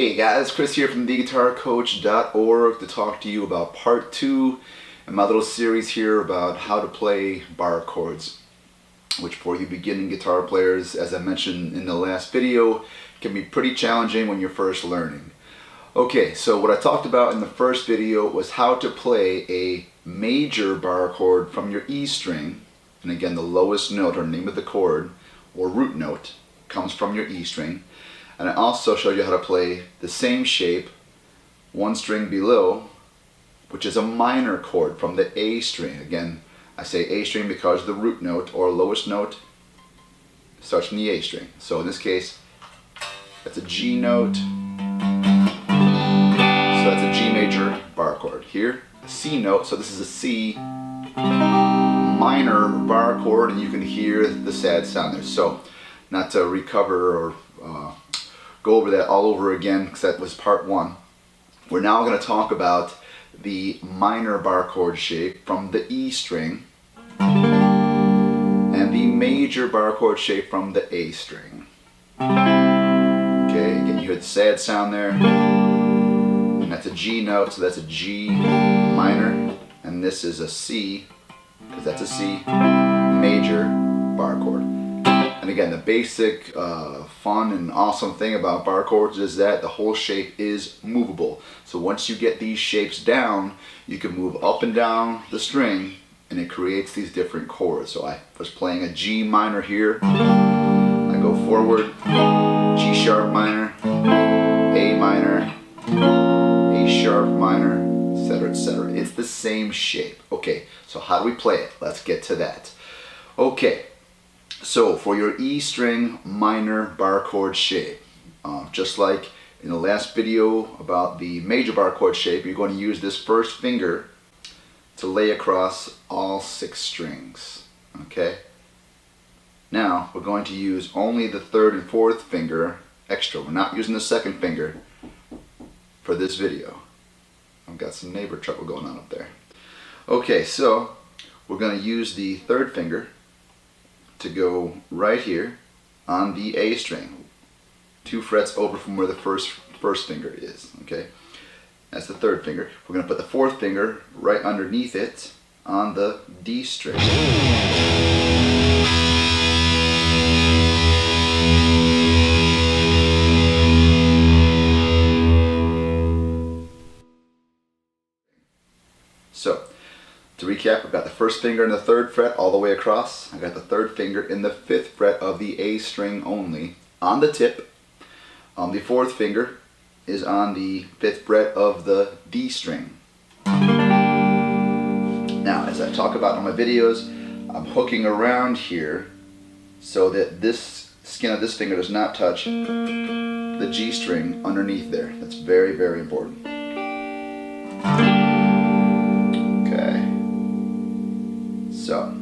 Hey guys, Chris here from theguitarcoach.org to talk to you about part 2 in my little series here about how to play bar chords, which for you beginning guitar players, as I mentioned in the last video, can be pretty challenging when you're first learning. Okay, so what I talked about in the first video was how to play a major bar chord from your E string, and again the lowest note or name of the chord or root note comes from your E string. And I also showed you how to play the same shape one string below, which is a minor chord from the A string. Again, I say A string because the root note or lowest note starts from the A string. So in this case, that's a G note. So that's a G major bar chord. Here, a C note, so this is a C minor bar chord, and you can hear the sad sound there. So not to recover or go over that all over again, because that was part 1. We're now going to talk about the minor bar chord shape from the E string and the major bar chord shape from the A string. Okay, again you hear the sad sound there, and that's a G note, so that's a G minor, and this is a C, because that's a C major bar chord. And again, the basic fun and awesome thing about bar chords is that the whole shape is movable. So once you get these shapes down, you can move up and down the string and it creates these different chords. So I was playing a G minor here. I go forward, G sharp minor, A minor, A sharp minor, etc., etc. It's the same shape. Okay, so how do we play it? Let's get to that. Okay. So for your E string minor bar chord shape, just like in the last video about the major bar chord shape, you're going to use this first finger to lay across all 6 strings. Okay? Now we're going to use only the 3rd and 4th finger extra. We're not using the 2nd finger for this video. I've got some neighbor trouble going on up there. Okay, so we're going to use the 3rd finger to go right here on the A string, 2 frets over from where the first finger is. Okay, that's the 3rd finger. We're going to put the 4th finger right underneath it on the D string. So to recap, I've got the 1st finger in the 3rd fret all the way across. I got the 3rd finger in the 5th fret of the A string only on the tip. The 4th finger is on the 5th fret of the D string. Now, as I talk about in my videos, I'm hooking around here so that this skin of this finger does not touch the G string underneath there. That's very, very important. So,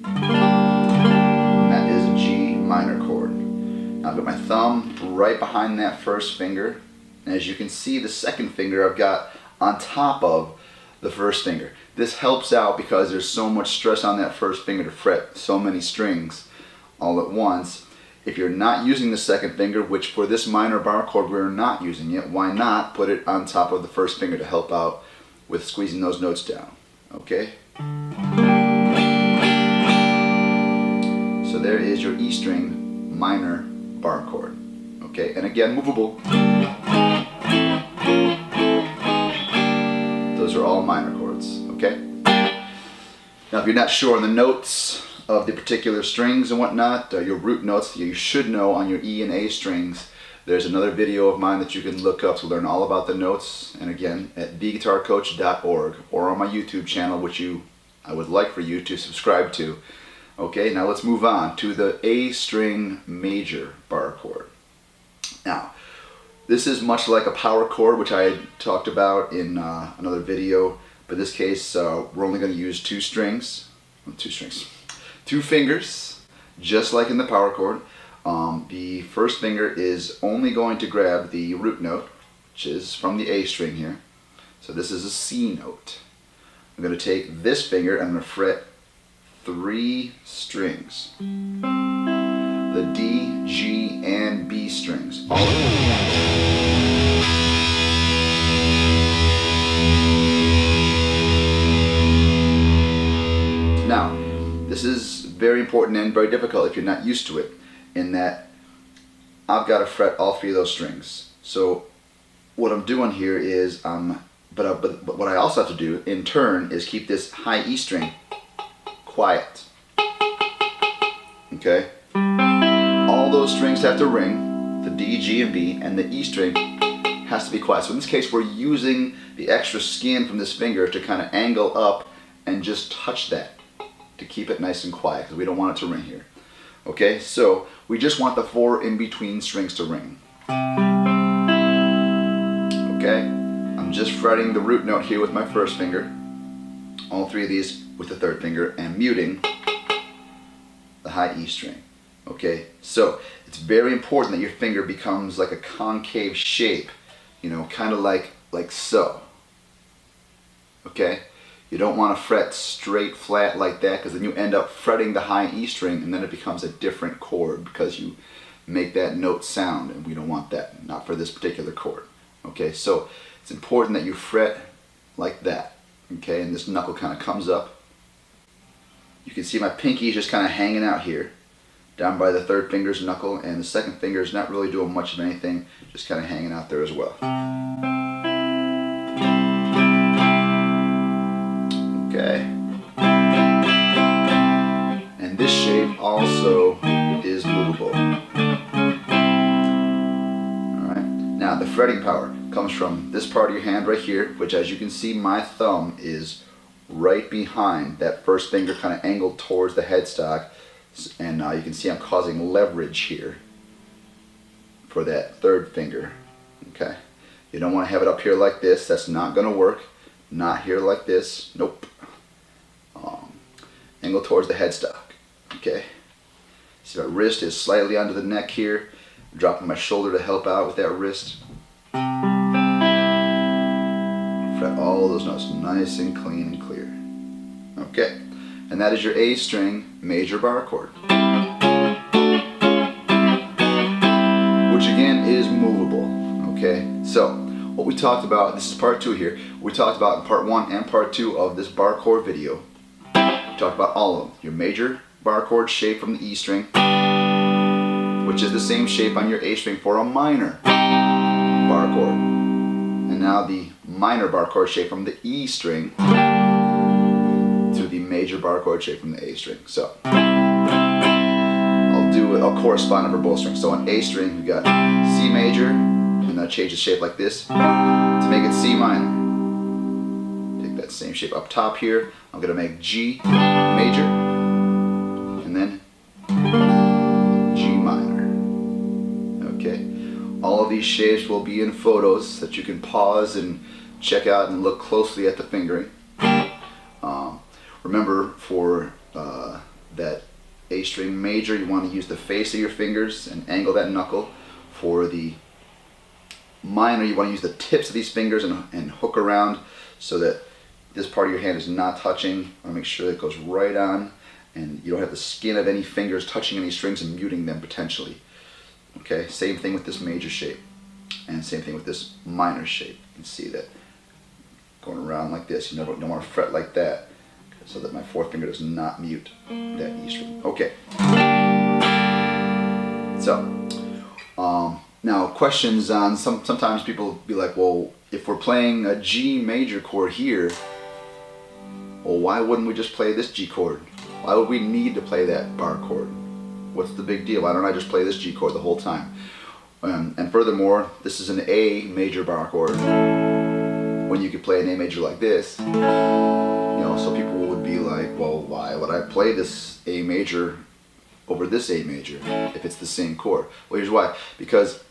that is a G minor chord. Now I've got my thumb right behind that 1st finger, and as you can see, the 2nd finger I've got on top of the 1st finger. This helps out because there's so much stress on that 1st finger to fret so many strings all at once. If you're not using the 2nd finger, which for this minor bar chord we're not using it, why not put it on top of the 1st finger to help out with squeezing those notes down? Okay? So there is your E string minor bar chord. Okay, and again, movable. Those are all minor chords. Okay? Now if you're not sure on the notes of the particular strings and whatnot, your root notes, you should know on your E and A strings, there's another video of mine that you can look up to learn all about the notes, and again at theguitarcoach.org or on my YouTube channel, which I would like for you to subscribe to. Okay, now let's move on to the A string major bar chord. Now, this is much like a power chord, which I had talked about in another video, but in this case we're only going to use 2 fingers, just like in the power chord. The 1st finger is only going to grab the root note, which is from the A string here. So this is a C note. I'm going to take this finger and I'm going to fret 3 strings. The D, G, and B strings. All of them. important and very difficult if you're not used to it, in that I've got to fret all three of those strings. So what I'm doing here is, but what I also have to do in turn is keep this high E string quiet. Okay? All those strings have to ring, the D, G, and B, and the E string has to be quiet. So in this case, we're using the extra skin from this finger to kind of angle up and just touch that to keep it nice and quiet, because we don't want it to ring here. Okay, so we just want the 4 in between strings to ring. Okay, I'm just fretting the root note here with my first finger, all 3 of these with the 3rd finger, and muting the high E string. Okay, so it's very important that your finger becomes like a concave shape, you know, kind of like so. Okay, you don't want to fret straight flat like that, because then you end up fretting the high E string and then it becomes a different chord because you make that note sound, and we don't want that, not for this particular chord. Okay, so it's important that you fret like that. Okay, and this knuckle kind of comes up. You can see my pinky is just kind of hanging out here, down by the 3rd finger's knuckle, and the 2nd finger is not really doing much of anything, just kind of hanging out there as well. Okay. And this shape also is movable. Alright. Now the fretting power comes from this part of your hand right here, which, as you can see, my thumb is right behind that first finger, kind of angled towards the headstock. And you can see I'm causing leverage here for that 3rd finger. Okay. You don't want to have it up here like this. That's not going to work. Not here like this. Nope. Angle towards the headstock. Okay. See, my wrist is slightly under the neck here. I'm dropping my shoulder to help out with that wrist. Fret all those notes nice and clean and clear. Okay. And that is your A string major bar chord, which again is movable. Okay. So what we talked about, this is part 2 here, we talked about in part 1 and part 2 of this bar chord video. We talked about all of them. Your major bar chord shape from the E string, which is the same shape on your A string for a minor bar chord. And now the minor bar chord shape from the E string to the major bar chord shape from the A string. So I'll correspond for both strings. So on A string we got C major, and I change the shape like this to make it C minor. Take that same shape up top here. I'm going to make G major, and then G minor. Okay. All of these shapes will be in photos that you can pause and check out and look closely at the fingering. Remember, for that A string major, you want to use the face of your fingers and angle that knuckle. For the minor, you want to use the tips of these fingers and hook around so that this part of your hand is not touching. I want to make sure that it goes right on, and you don't have the skin of any fingers touching any strings and muting them potentially. Okay, same thing with this major shape, and same thing with this minor shape. You can see that going around like this. You don't want to fret like that, so that my 4th finger does not mute that E string. Okay. So, now questions on, sometimes people be like, well, if we're playing a G major chord here, well, why wouldn't we just play this G chord? Why would we need to play that bar chord? What's the big deal? Why don't I just play this G chord the whole time? And furthermore, this is an A major bar chord, when you could play an A major like this. You know, so people would be like, well, why would I play this A major over this A major if it's the same chord? Well, here's why. Because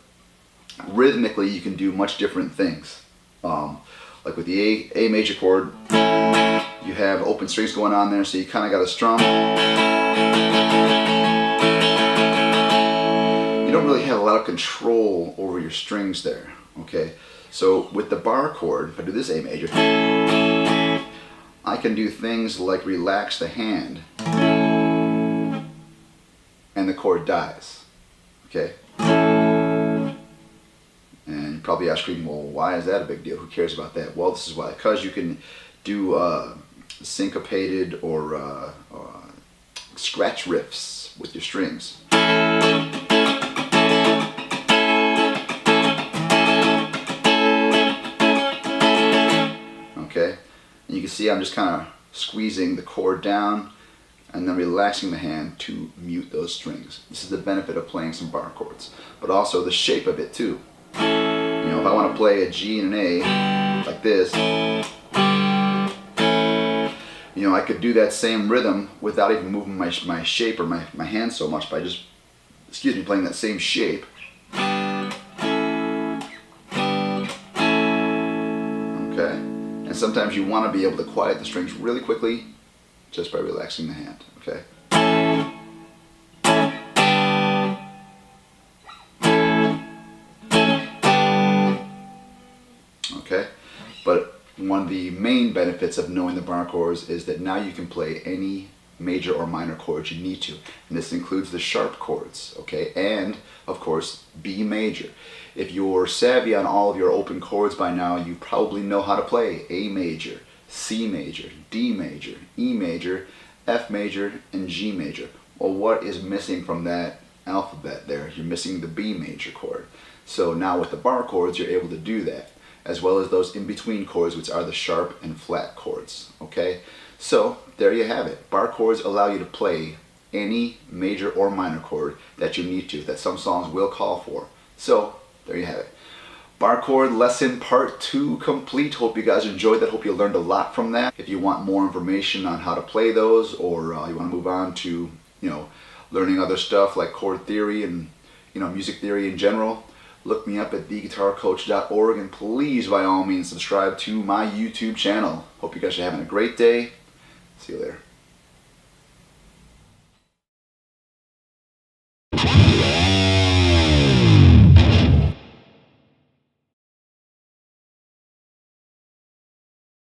rhythmically you can do much different things. Like with the A major chord, you have open strings going on there, so you kind of got to strum. You don't really have a lot of control over your strings there. Okay, so with the bar chord, if I do this A major, I can do things like relax the hand, and the chord dies. Okay? And you're probably asking, well, why is that a big deal? Who cares about that? Well, this is why. Because you can do syncopated or scratch riffs with your strings. Okay, and you can see I'm just kind of squeezing the chord down and then relaxing the hand to mute those strings. This is the benefit of playing some bar chords, but also the shape of it too. You know, if I want to play a G and an A like this, you know, I could do that same rhythm without even moving my shape or my hand so much by just, playing that same shape. Okay, and sometimes you want to be able to quiet the strings really quickly just by relaxing the hand, okay? Okay, but one of the main benefits of knowing the bar chords is that now you can play any major or minor chords you need to. And this includes the sharp chords, okay? And, of course, B major. If you're savvy on all of your open chords by now, you probably know how to play A major, C major, D major, E major, F major, and G major. Well, what is missing from that alphabet there? You're missing the B major chord. So now with the bar chords, you're able to do that, as well as those in-between chords, which are the sharp and flat chords, okay? So there you have it. Bar chords allow you to play any major or minor chord that you need to, that some songs will call for. So there you have it. Bar chord lesson part 2 complete. Hope you guys enjoyed that. Hope you learned a lot from that. If you want more information on how to play those, or you want to move on to, you know, learning other stuff like chord theory and, you know, music theory in general, look me up at theguitarcoach.org, and please, by all means, subscribe to my YouTube channel. Hope you guys are having a great day. See you later.